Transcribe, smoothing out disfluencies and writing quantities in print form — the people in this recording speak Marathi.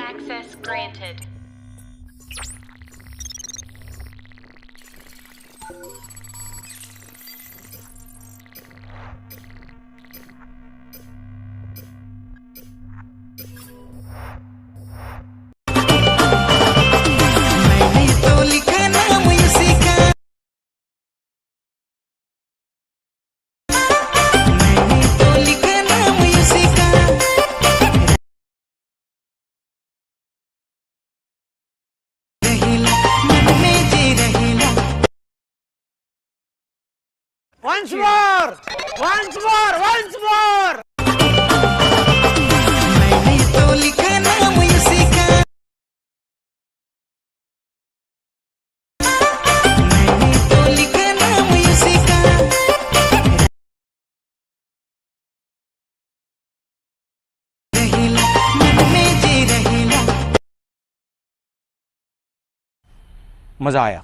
Access granted. Once more! Once more! Once more! मैंने तो लिखा नाम इसी का, मैंने तो लिखा नाम इसी का, रहेला मन में जी रहेला। मजा आया।